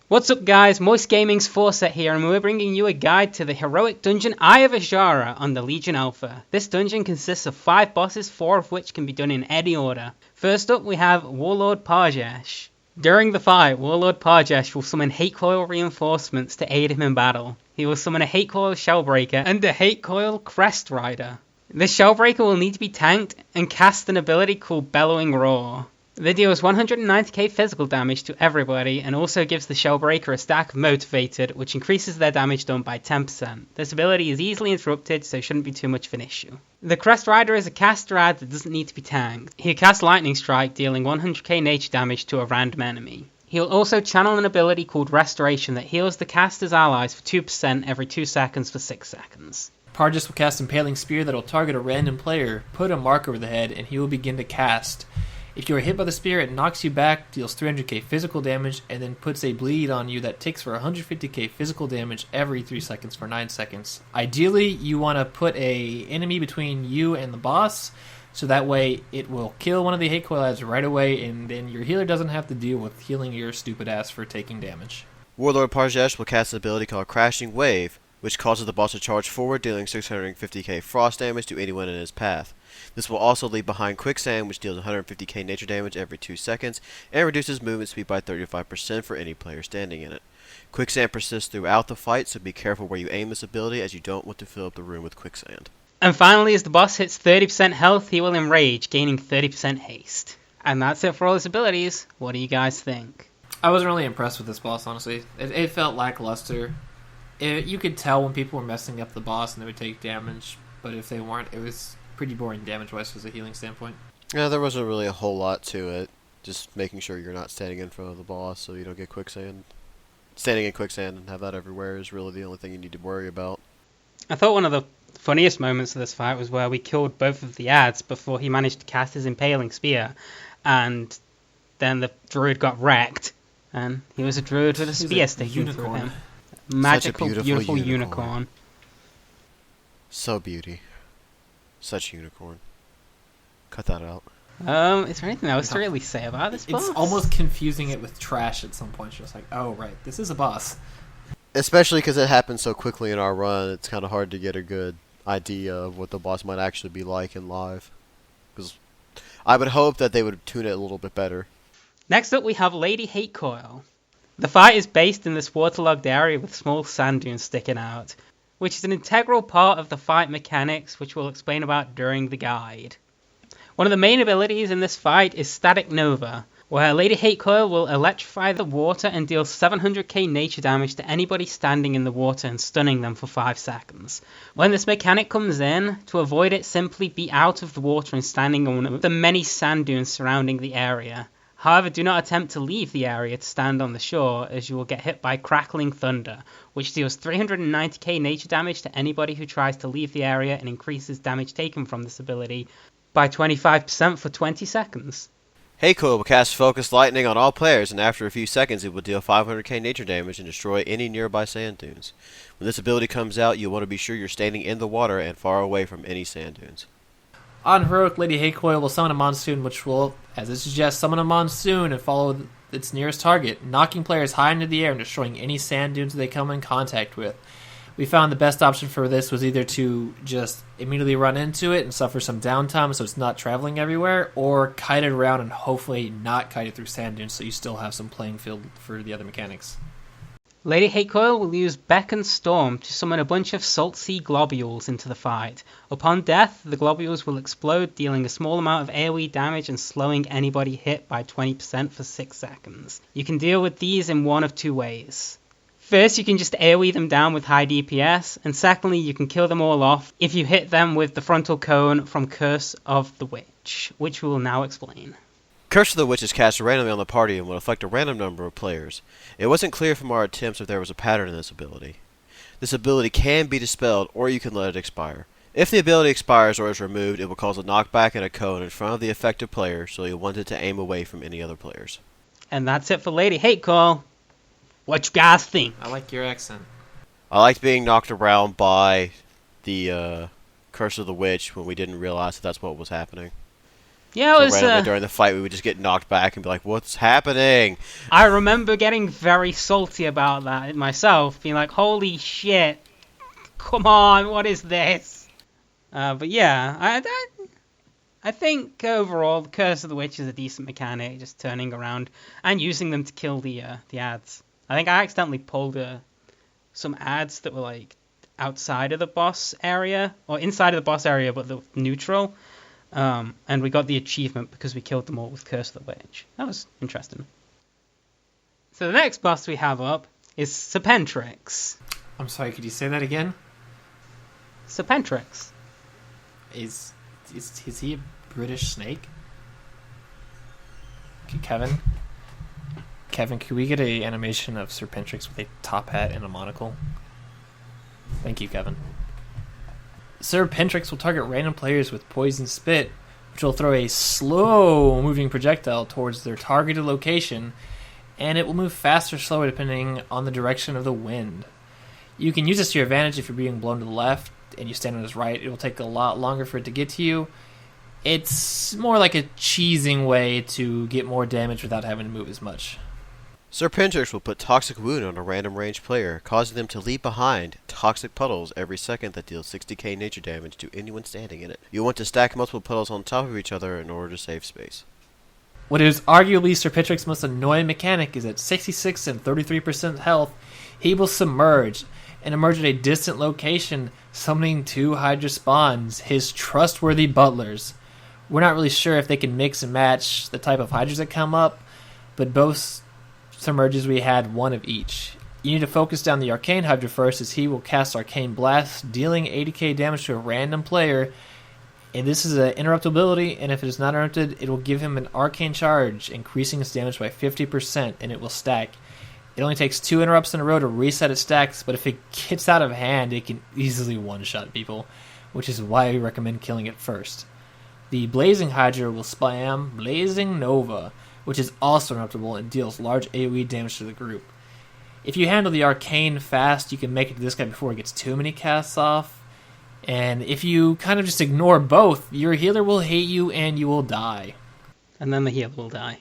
What's up guys, Moist Gaming's Forset here, and we're bringing you a guide to the Heroic Dungeon Eye of Azshara on the Legion Alpha. This dungeon consists of 5 bosses, 4 of which can be done in any order. First up we have Warlord Parjesh. During the fight, Warlord Parjesh will summon Hate Coil reinforcements to aid him in battle. He will summon a Hate Coil Shellbreaker and a Hate Coil Crest Rider. This Shellbreaker will need to be tanked and cast an ability called Bellowing Roar. It deals 190k physical damage to everybody and also gives the Shellbreaker a stack of Motivated, which increases their damage done by 10%. This ability is easily interrupted, so shouldn't be too much of an issue. The Crest Rider is a caster ad that doesn't need to be tanked. He'll cast Lightning Strike, dealing 100k nature damage to a random enemy. He'll also channel an ability called Restoration that heals the caster's allies for 2% every 2 seconds for 6 seconds. Parjesh will cast Impaling Spear that will target a random player, put a mark over the head, and he will begin to cast. If you are hit by the spear, it knocks you back, deals 300k physical damage, and then puts a bleed on you that takes for 150k physical damage every 3 seconds for 9 seconds. Ideally, you want to put a enemy between you and the boss, so that way it will kill one of the hate coil ads right away, and then your healer doesn't have to deal with healing your stupid ass for taking damage. Warlord Parjesh will cast an ability called Crashing Wave, which causes the boss to charge forward, dealing 650k frost damage to anyone in his path. This will also leave behind Quicksand, which deals 150k nature damage every 2 seconds, and reduces movement speed by 35% for any player standing in it. Quicksand persists throughout the fight, so be careful where you aim this ability, as you don't want to fill up the room with quicksand. And finally, as the boss hits 30% health, he will enrage, gaining 30% haste. And that's it for all his abilities. What do you guys think? I wasn't really impressed with this boss, honestly. It felt lackluster. You could tell when people were messing up the boss and they would take damage, but if they weren't, it was pretty boring damage-wise from a healing standpoint. Yeah, there wasn't really a whole lot to it. Just making sure you're not standing in front of the boss so you don't get quicksand. Standing in quicksand and have that everywhere is really the only thing you need to worry about. I thought one of the funniest moments of this fight was where we killed both of the ads before he managed to cast his Impaling Spear, and then the druid got wrecked, and he was a druid with a spear sticking through him. Magical, beautiful unicorn. So beauty. Such unicorn. Cut that out. Is there anything else to really say about this boss? It's almost confusing it with trash at some point. Just like, oh right, this is a boss. Especially because it happened so quickly in our run, it's kind of hard to get a good idea of what the boss might actually be like in live. Because I would hope that they would tune it a little bit better. Next up we have Lady Hate Coil. The fight is based in this waterlogged area with small sand dunes sticking out, which is an integral part of the fight mechanics, which we'll explain about during the guide. One of the main abilities in this fight is Static Nova, where Lady Hate Coil will electrify the water and deal 700k nature damage to anybody standing in the water and stunning them for 5 seconds. When this mechanic comes in, to avoid it, simply be out of the water and standing on one of the many sand dunes surrounding the area. However, do not attempt to leave the area to stand on the shore, as you will get hit by Crackling Thunder, which deals 390k nature damage to anybody who tries to leave the area and increases damage taken from this ability by 25% for 20 seconds. Hate Coil will cast Focus Lightning on all players, and after a few seconds it will deal 500k nature damage and destroy any nearby sand dunes. When this ability comes out, you'll want to be sure you're standing in the water and far away from any sand dunes. On Heroic, Lady Hate Coil will summon a monsoon, which will, as it suggests, summon a monsoon and follow its nearest target, knocking players high into the air and destroying any sand dunes they come in contact with. We found the best option for this was either to just immediately run into it and suffer some downtime so it's not traveling everywhere, or kite it around and hopefully not kite it through sand dunes so you still have some playing field for the other mechanics. Lady Hate Coil will use Beckon Storm to summon a bunch of Salt Sea Globules into the fight. Upon death, the globules will explode, dealing a small amount of AoE damage and slowing anybody hit by 20% for 6 seconds. You can deal with these in one of 2 ways. First, you can just AoE them down with high DPS, and secondly, you can kill them all off if you hit them with the Frontal Cone from Curse of the Witch, which we will now explain. Curse of the Witch is cast randomly on the party and will affect a random number of players. It wasn't clear from our attempts if there was a pattern in this ability. This ability can be dispelled, or you can let it expire. If the ability expires or is removed, it will cause a knockback and a cone in front of the affected player, so you'll want it to aim away from any other players. And that's it for Lady Hate Coil. What you guys think? I like your accent. I liked being knocked around by the Curse of the Witch when we didn't realize that that's what was happening. Yeah, it was. Randomly during the fight, we would just get knocked back and be like, "What's happening?" I remember getting very salty about that myself, being like, "Holy shit! Come on, what is this?" But yeah, I think overall, the Curse of the Witch is a decent mechanic, just turning around and using them to kill the ads. I think I accidentally pulled some ads that were like outside of the boss area or inside of the boss area, but the neutral. And we got the achievement because we killed them all with Curse of the Witch. That was interesting. So the next boss we have up is Serpentrix. I'm sorry, could you say that again? Serpentrix. Is he a British snake? Okay, Kevin, can we get a animation of Serpentrix with a top hat and a monocle? Thank you, Kevin. Serpentrix will target random players with Poison Spit, which will throw a slow-moving projectile towards their targeted location, and it will move faster or slower depending on the direction of the wind. You can use this to your advantage if you're being blown to the left and you stand on his right. It will take a lot longer for it to get to you. It's more like a cheesing way to get more damage without having to move as much. Serpentrix will put Toxic Wound on a random ranged player, causing them to leave behind toxic puddles every second that deals 60k nature damage to anyone standing in it. You'll want to stack multiple puddles on top of each other in order to save space. What is arguably Serpentrix's most annoying mechanic is at 66 and 33% health, he will submerge and emerge at a distant location, summoning 2 Hydra spawns, his trustworthy butlers. We're not really sure if they can mix and match the type of Hydras that come up, but both submerges we had 1 of each. You need to focus down the Arcane Hydra first, as he will cast Arcane Blast, dealing 80k damage to a random player, and this is an interrupt ability, and if it is not interrupted, it will give him an Arcane Charge, increasing its damage by 50%, and it will stack. It only takes 2 interrupts in a row to reset its stacks, but if it gets out of hand, it can easily one-shot people, which is why we recommend killing it first. The Blazing Hydra will spam Blazing Nova, which is also interruptible and deals large AoE damage to the group. If you handle the Arcane fast, you can make it to this guy before it gets too many casts off. And if you kind of just ignore both, your healer will hate you and you will die. And then the healer will die.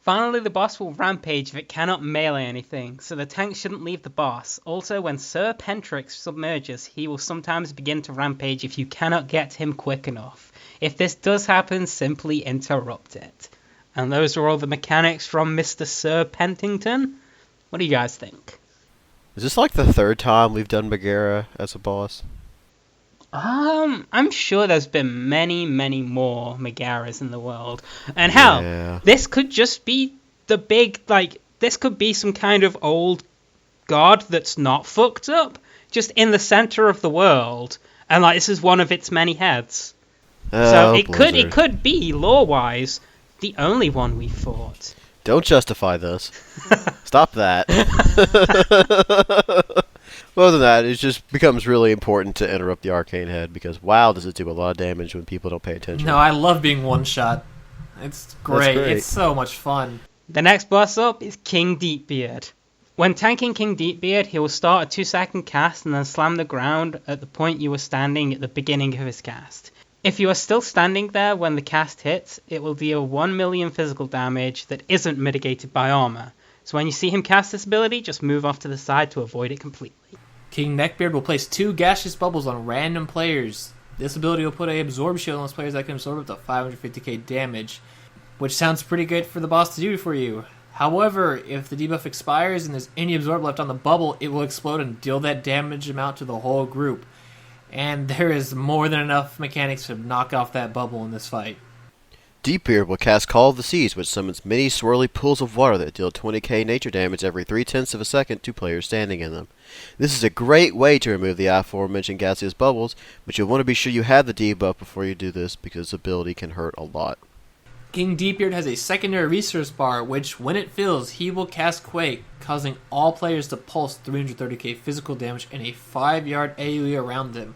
Finally, the boss will rampage if it cannot melee anything, so the tank shouldn't leave the boss. Also, when Serpentrix submerges, he will sometimes begin to rampage if you cannot get him quick enough. If this does happen, simply interrupt it. And those are all the mechanics from Mr. Serpentington. What do you guys think? Is this like the 3rd time we've done Megara as a boss? I'm sure there's been many, many more Megaras in the world. And hell, this could just be the big, this could be some kind of old god that's not fucked up, just in the center of the world. And, this is one of its many heads. So it could be, lore-wise, the only one we fought. Don't justify this. Stop that. Well, than that, it just becomes really important to interrupt the Arcane Head, because wow, does it do a lot of damage when people don't pay attention. No, I love being one-shot. It's great. It's so much fun. The next boss up is King Deepbeard. When tanking King Deepbeard, he will start a 2-second cast and then slam the ground at the point you were standing at the beginning of his cast. If you are still standing there when the cast hits, it will deal 1 million physical damage that isn't mitigated by armor. So when you see him cast this ability, just move off to the side to avoid it completely. King Neckbeard will place 2 gaseous bubbles on random players. This ability will put an absorb shield on those players that can absorb up to 550k damage, which sounds pretty good for the boss to do for you. However, if the debuff expires and there's any absorb left on the bubble, it will explode and deal that damage amount to the whole group. And there is more than enough mechanics to knock off that bubble in this fight. Deepbeard will cast Call of the Seas, which summons many swirly pools of water that deal 20k nature damage every 0.3 of a second to players standing in them. This is a great way to remove the aforementioned gaseous bubbles, but you'll want to be sure you have the debuff before you do this, because this ability can hurt a lot. King Deepbeard has a secondary resource bar, which, when it fills, he will cast Quake, causing all players to pulse 330k physical damage and a 5-yard AoE around them,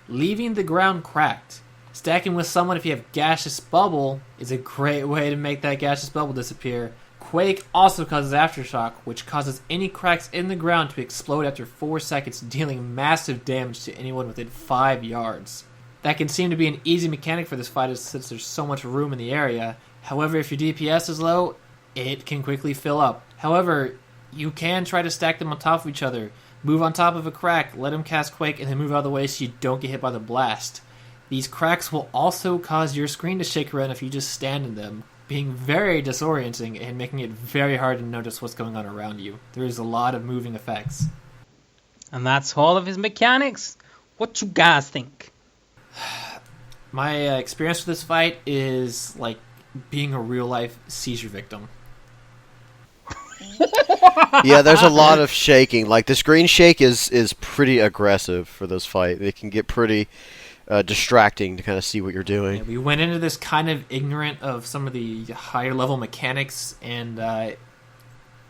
leaving the ground cracked. Stacking with someone if you have Gaseous Bubble is a great way to make that Gaseous Bubble disappear. Quake also causes Aftershock, which causes any cracks in the ground to explode after 4 seconds, dealing massive damage to anyone within 5 yards. That can seem to be an easy mechanic for this fight since there's so much room in the area. However, if your DPS is low, it can quickly fill up. However, you can try to stack them on top of each other. Move on top of a crack, let him cast Quake, and then move out of the way so you don't get hit by the blast. These cracks will also cause your screen to shake around if you just stand in them, being very disorienting and making it very hard to notice what's going on around you. There is a lot of moving effects. And that's all of his mechanics. What you guys think? My experience with this fight is like being a real-life seizure victim. Yeah, there's a lot of shaking. Like, the screen shake is pretty aggressive for this fight. It can get pretty distracting to kind of see what you're doing. Yeah, we went into this kind of ignorant of some of the higher-level mechanics, and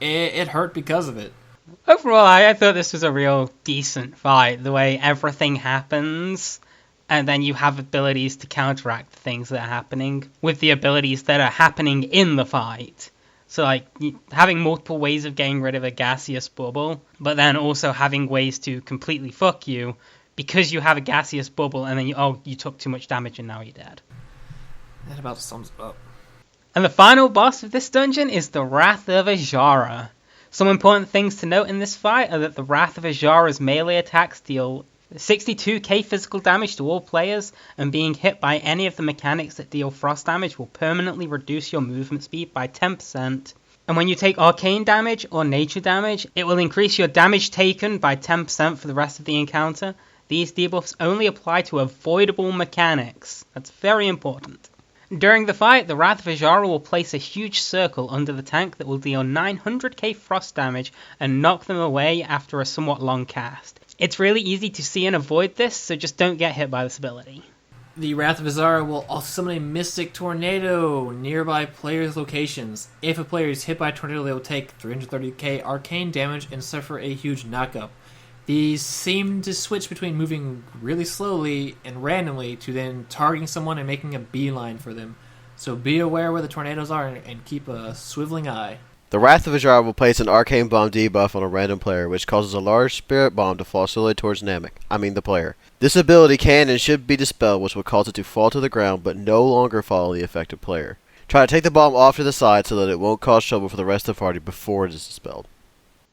it hurt because of it. Overall, I thought this was a real decent fight. The way everything happens, and then you have abilities to counteract the things that are happening with the abilities that are happening in the fight. So, like, having multiple ways of getting rid of a gaseous bubble, but then also having ways to completely fuck you because you have a gaseous bubble, and then you took too much damage and now you're dead. That about sums it up. And the final boss of this dungeon is the Wrath of Azshara. Some important things to note in this fight are that the Wrath of Azshara's melee attacks deal 62k physical damage to all players, and being hit by any of the mechanics that deal frost damage will permanently reduce your movement speed by 10%. And when you take arcane damage or nature damage, it will increase your damage taken by 10% for the rest of the encounter. These debuffs only apply to avoidable mechanics. That's very important. During the fight, the Wrath of Azshara will place a huge circle under the tank that will deal 900k frost damage and knock them away after a somewhat long cast. It's really easy to see and avoid this, so just don't get hit by this ability. The Wrath of Azshara will also summon a Mystic Tornado nearby players' locations. If a player is hit by a tornado, they will take 330k arcane damage and suffer a huge knockup. These seem to switch between moving really slowly and randomly to then targeting someone and making a beeline for them. So be aware where the tornadoes are and keep a swiveling eye. The Wrath of Azshara will place an Arcane Bomb debuff on a random player, which causes a large Spirit Bomb to fall slowly towards the player. This ability can and should be dispelled, which will cause it to fall to the ground, but no longer follow the affected player. Try to take the bomb off to the side so that it won't cause trouble for the rest of the party before it is dispelled.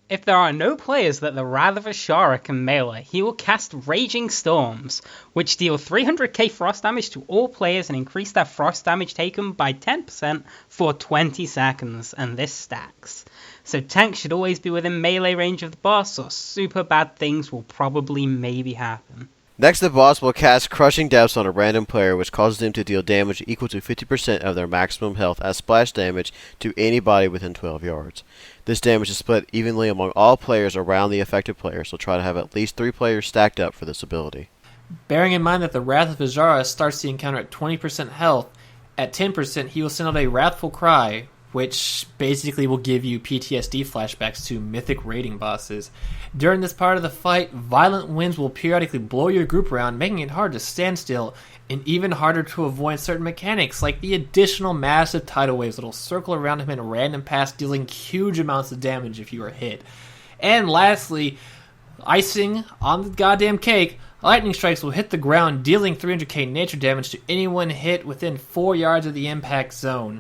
If there are no players that the Wrath of Azshara can melee, he will cast Raging Storms, which deal 300k frost damage to all players and increase their frost damage taken by 10% for 20 seconds, and this stacks. So tanks should always be within melee range of the boss, or super bad things will probably maybe happen. Next, the boss will cast Crushing Depths on a random player, which causes them to deal damage equal to 50% of their maximum health as splash damage to anybody within 12 yards. This damage is split evenly among all players around the affected player, so try to have at least 3 players stacked up for this ability. Bearing in mind that the Wrath of Azshara starts the encounter at 20% health, at 10% he will send out a Wrathful Cry, which basically will give you PTSD flashbacks to mythic raiding bosses. During this part of the fight, violent winds will periodically blow your group around, making it hard to stand still, and even harder to avoid certain mechanics, like the additional massive tidal waves that will circle around him in random paths, dealing huge amounts of damage if you are hit. And lastly, icing on the goddamn cake, lightning strikes will hit the ground, dealing 300k nature damage to anyone hit within 4 yards of the impact zone.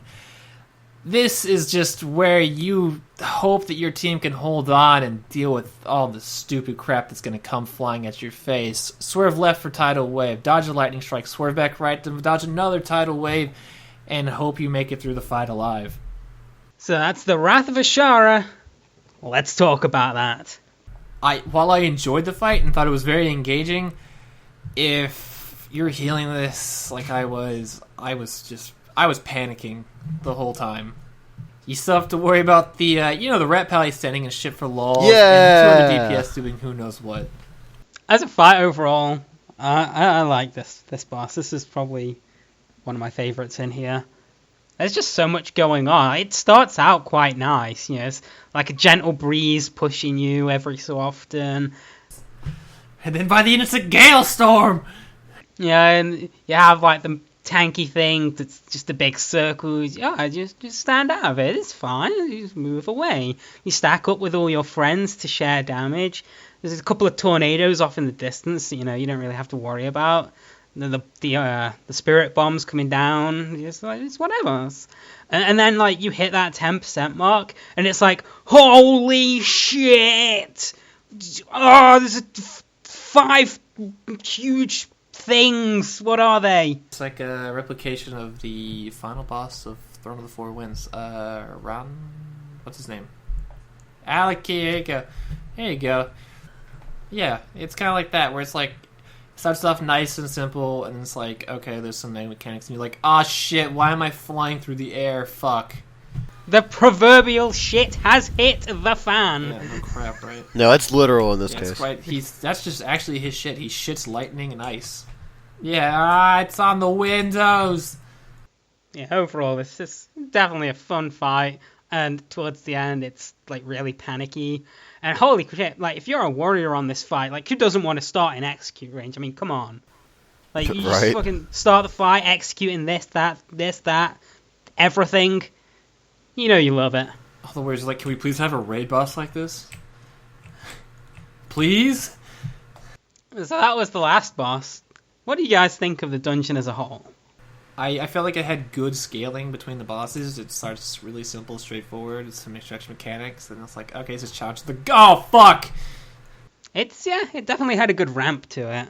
This is just where you hope that your team can hold on and deal with all the stupid crap that's going to come flying at your face. Swerve left for tidal wave, dodge a lightning strike, swerve back right to dodge another tidal wave, and hope you make it through the fight alive. So that's the Wrath of Azshara. Let's talk about that. While I enjoyed the fight and thought it was very engaging, if you're healing this like I was panicking the whole time. You still have to worry about the rat pally standing and shit for lol. Yeah. And 200 DPS doing who knows what. As a fight overall, I like this boss. This is probably one of my favorites in here. There's just so much going on. It starts out quite nice, it's like a gentle breeze pushing you every so often. And then by the end it's a gale storm! Yeah, and you have like the tanky thing that's just a big circle. Yeah, just stand out of it. It's fine. You just move away. You stack up with all your friends to share damage. There's a couple of tornadoes off in the distance, you don't really have to worry about. the spirit bombs coming down. It's like, it's whatever. And then like you hit that 10% mark, and it's like, holy shit! Oh, there's 5 huge things. What are they? It's like a replication of the final boss of Throne of the Four Winds. What's his name? Alec, here you go. Here you go. Yeah, it's kind of like that, where it's like, it starts off nice and simple, and it's like, okay, there's some mechanics, and you're like, ah, shit, why am I flying through the air? Fuck. The proverbial shit has hit the fan. Yeah, no crap, right? No, it's literal in this Yeah, case. right. That's just actually his shit. He shits lightning and ice. Yeah, it's on the windows. Yeah, overall, this is definitely a fun fight, and towards the end, it's like really panicky. And holy shit, like if you're a warrior on this fight, like who doesn't want to start in execute range? I mean, come on. Like you just Right. fucking start the fight, executing this, that, everything. You know you love it. All the words are like, can we please have a raid boss like this? Please? So that was the last boss. What do you guys think of the dungeon as a whole? I felt like it had good scaling between the bosses. It starts really simple, straightforward. It's some extraction mechanics, and it's like, okay, it's just challenge the... Oh, fuck! It definitely had a good ramp to it.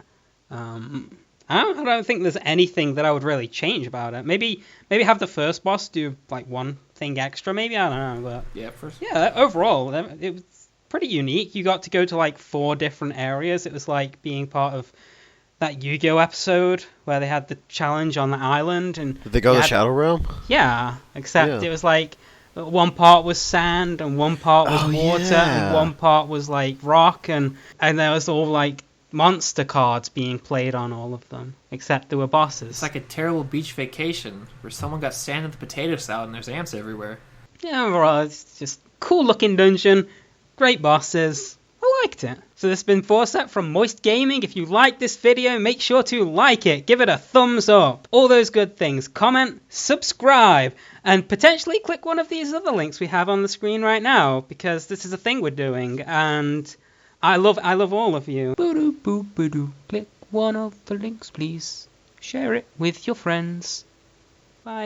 I don't think there's anything that I would really change about it. Maybe have the first boss do like one thing extra. Maybe, I don't know, but Yeah, first. yeah, overall it was pretty unique. You got to go to like 4 different areas. It was like being part of that Yu-Gi-Oh episode where they had the challenge on the island, and Did they go to the Shadow Realm? yeah, except Yeah. it was like one part was sand and one part was water yeah. and one part was like rock, and there was all like monster cards being played on all of them, except there were bosses. It's like a terrible beach vacation where someone got sand in the potato salad and there's ants everywhere. Yeah, overall, it's just cool looking dungeon, great bosses. I liked it. So this has been Forset from Moist Gaming. If you liked this video, make sure to like it, give it a thumbs up, all those good things. Comment, subscribe, and potentially click one of these other links we have on the screen right now, because this is a thing we're doing, and I love all of you. Click one of the links, please. Share it with your friends. Bye.